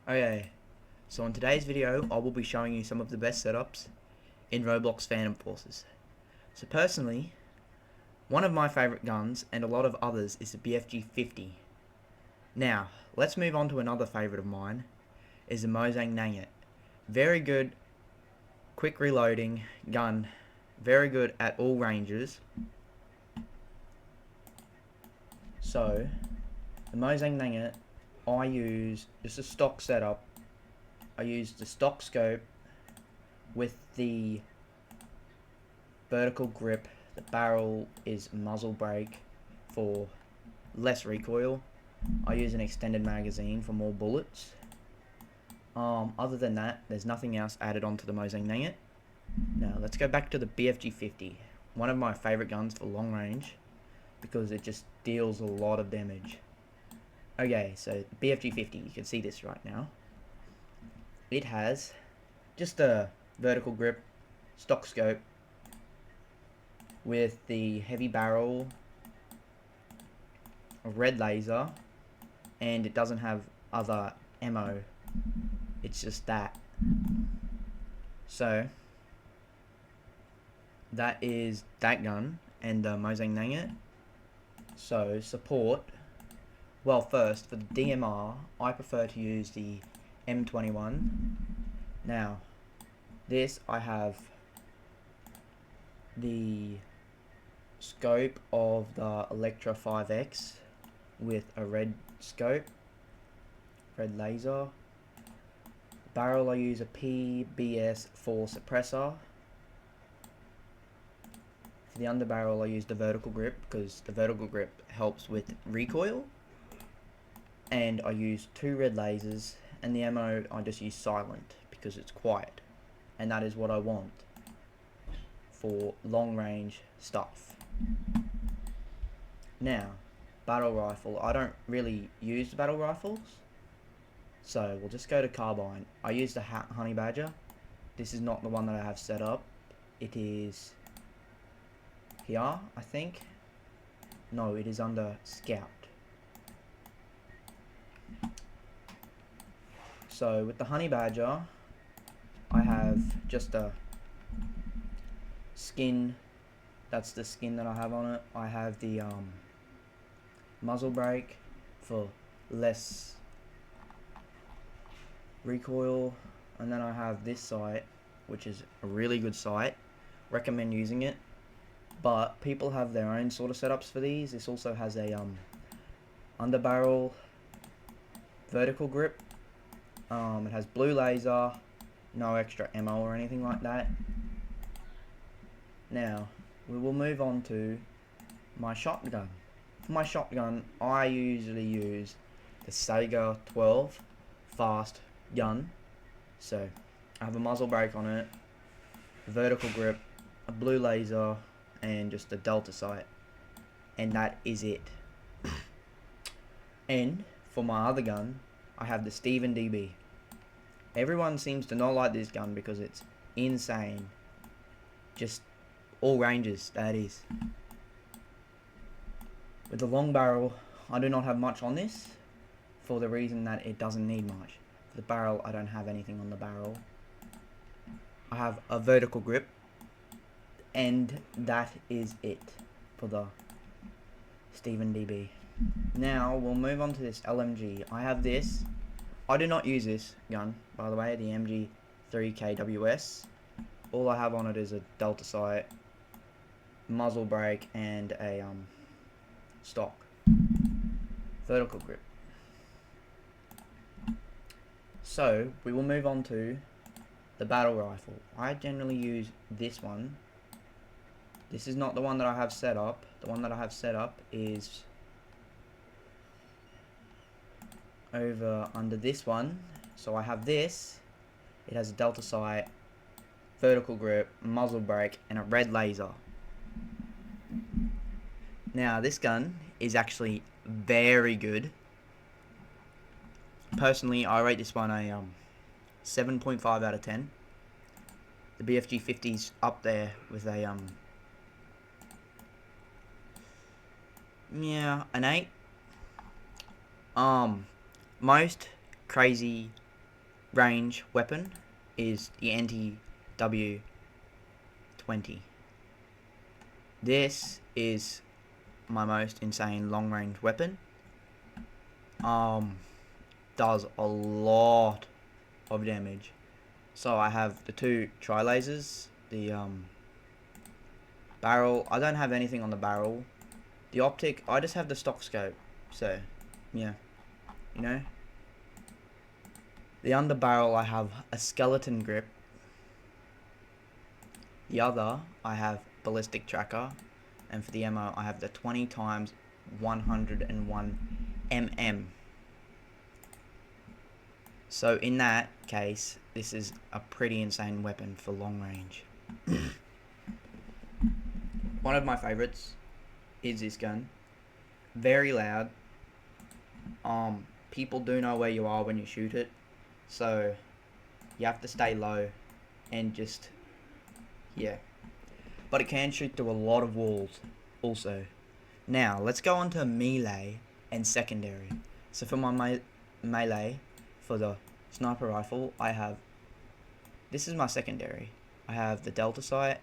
Okay, so in today's video, I will be showing you some of the best setups in Roblox Phantom Forces. So personally, one of my favourite guns, and a lot of others, is the BFG-50. Now, let's move on to another favourite of mine, is the Mosang Nugget. Very good, quick reloading gun, very good at all ranges. So, the Mosang Nugget, I use just a stock setup. I use the stock scope with the vertical grip. The barrel is muzzle brake for less recoil. I use an extended magazine for more bullets. Other than that, there's nothing else added onto the Mosang Nugget. Now let's go back to the BFG-50, one of my favourite guns for long range because it just deals a lot of damage. Okay, so BFG-50, you can see this right now. It has just a vertical grip, stock scope with the heavy barrel, a red laser, and it doesn't have other ammo. It's just that. So that is that gun and the Mosang Nugget. So support. Well, first for the DMR, I prefer to use the M21. Now, this I have the scope of the Electra 5X with a red scope, red laser. Barrel I use a PBS4 suppressor. For the underbarrel I use the vertical grip because the vertical grip helps with recoil. And I use 2 red lasers, and the ammo I just use silent because it's quiet, and that is what I want for long range stuff. Now, battle rifle, I don't really use battle rifles, so we'll just go to carbine. I use the Honey Badger. This is not the one that I have set up. It is here, I think. No, it is under Scout. So with the Honey Badger, I have just a skin. That's the skin that I have on it. I have the muzzle brake for less recoil, and then I have this sight, which is a really good sight. Recommend using it, but people have their own sort of setups for these. This also has a underbarrel vertical grip. It has blue laser, no extra ammo or anything like that. Now, we will move on to my shotgun. For my shotgun, I usually use the Sega 12 fast gun. So, I have a muzzle brake on it, a vertical grip, a blue laser, and just a delta sight. And that is it. And, for my other gun, I have the Steven DB. Everyone seems to not like this gun because it's insane. Just all ranges, that is. With the long barrel, I do not have much on this for the reason that it doesn't need much. For the barrel, I don't have anything on the barrel. I have a vertical grip, and that is it for the Steven DB. Now, we'll move on to this LMG. I have this. I do not use this gun, by the way, the MG3KWS. All I have on it is a delta sight, muzzle brake, and a stock vertical grip. So, we will move on to the battle rifle. I generally use this one. This is not the one that I have set up. The one that I have set up is over under this one. So I have this. It has a delta sight, vertical grip, muzzle brake, and a red laser. Now this gun is actually very good. Personally, I rate this one a 7.5 out of 10. The BFG-50's up there with a an 8. Most crazy range weapon is the anti-W20. This is my most insane long range weapon. Does a lot of damage. So I have the two tri lasers, the barrel. I don't have anything on the barrel. The optic, I just have the stock scope. So yeah, you know. The underbarrel, I have a skeleton grip. The other, I have ballistic tracker, and for the ammo, I have the 20 times 101 mm. So in that case, this is a pretty insane weapon for long range. One of my favorites is this gun. Very loud. People do know where you are when you shoot it, so you have to stay low and just, yeah. But it can shoot through a lot of walls also. Now let's go on to melee and secondary. So for my melee, for the sniper rifle, I have, this is my secondary. I have the delta sight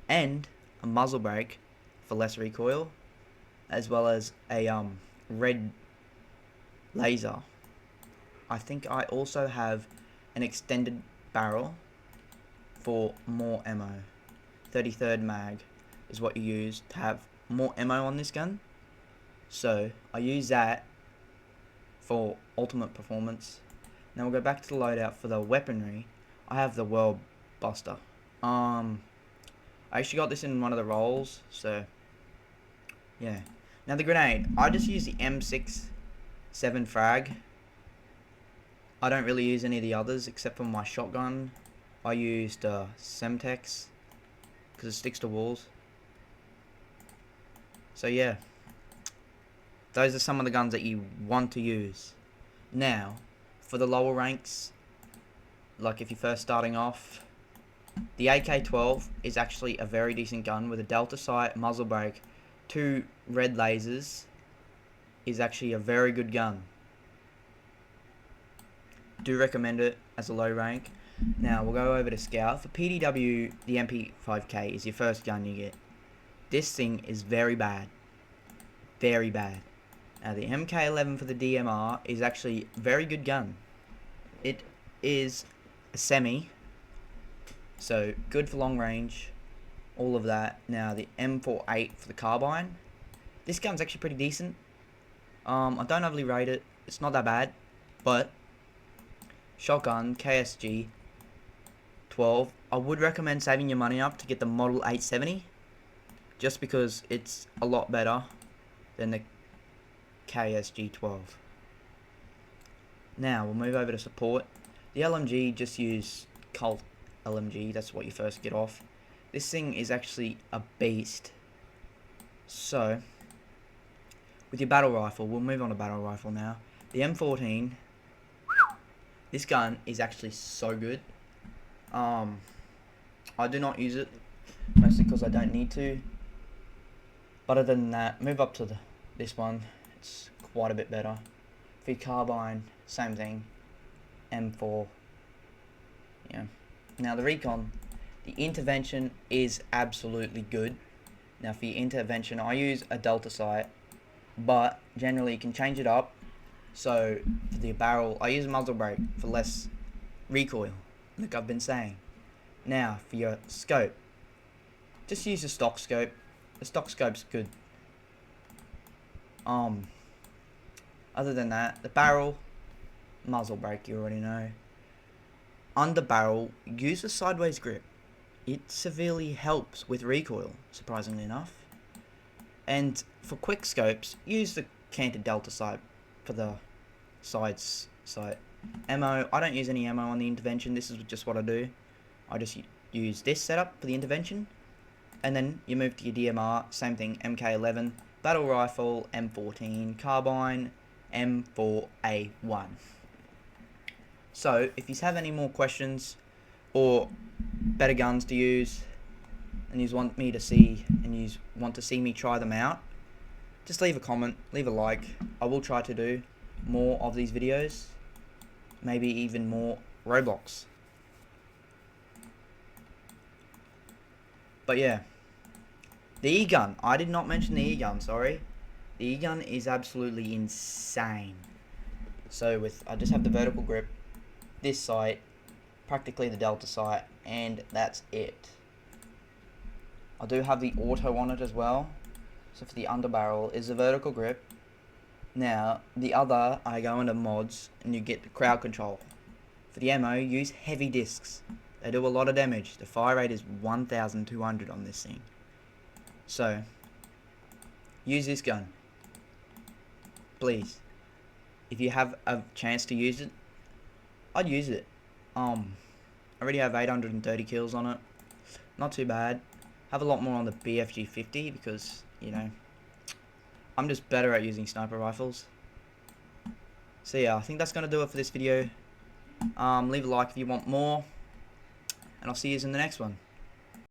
and a muzzle brake for less recoil, as well as a red laser. I think I also have an extended barrel for more ammo. 33rd mag is what you use to have more ammo on this gun. So I use that for ultimate performance. Now we'll go back to the loadout. For the weaponry, I have the World Buster. I actually got this in one of the rolls, so yeah. Now the grenade, I just use the M67 frag. I don't really use any of the others except for my shotgun. I used Semtex because it sticks to walls. So yeah, those are some of the guns that you want to use. Now, for the lower ranks, like if you're first starting off, the AK-12 is actually a very decent gun with a delta sight, muzzle brake, 2 red lasers. Is actually a very good gun. Do recommend it as a low rank. Now we'll go over to Scout. For PDW, the MP5K is your first gun you get. This thing is very bad. Very bad. Now the MK11 for the DMR is actually a very good gun. It is a semi, so good for long range, all of that. Now the M48 for the carbine. This gun's actually pretty decent. I don't overly rate it. It's not that bad, but shotgun KSG 12. I would recommend saving your money up to get the Model 870, just because it's a lot better than the KSG 12. Now we'll move over to support. The LMG, just use Colt LMG. That's what you first get off. This thing is actually a beast. So with your battle rifle, we'll move on to battle rifle now. The M14. This gun is actually so good. I do not use it, mostly because I don't need to. But other than that, move up to this one. It's quite a bit better. For your carbine, same thing. M4. Yeah. Now the recon, the intervention is absolutely good. Now for your intervention, I use a delta sight, but generally you can change it up. So for the barrel, I use muzzle brake for less recoil, like I've been saying. Now for your scope, just use a stock scope. The stock scope's good. Other than that, the barrel, muzzle brake, you already know. Under barrel, use a sideways grip. It severely helps with recoil, surprisingly enough. And for quick scopes, use the canted delta sight for the sides sight. Ammo, I don't use any ammo on the intervention. This is just what I do. I just use this setup for the intervention, and then you move to your DMR, same thing, MK11, battle rifle, M14, carbine, M4A1. So if you have any more questions or better guns to use, and you want me to see, and you want to see me try them out, just leave a comment, leave a like. I will try to do more of these videos, maybe even more Roblox. But yeah, the E-gun. I did not mention the E-gun, sorry. The E-gun is absolutely insane. So I just have the vertical grip, this sight, practically the delta sight, and that's it. I do have the auto on it as well. So for the underbarrel is the vertical grip. Now the other, I go into mods and you get the crowd control. For the ammo, use heavy discs. They do a lot of damage. The fire rate is 1,200 on this thing. So use this gun, please. If you have a chance to use it, I'd use it. I already have 830 kills on it. Not too bad. Have a lot more on the BFG 50 because, you know, I'm just better at using sniper rifles. So yeah, I think that's going to do it for this video. Leave a like if you want more. And I'll see you in the next one.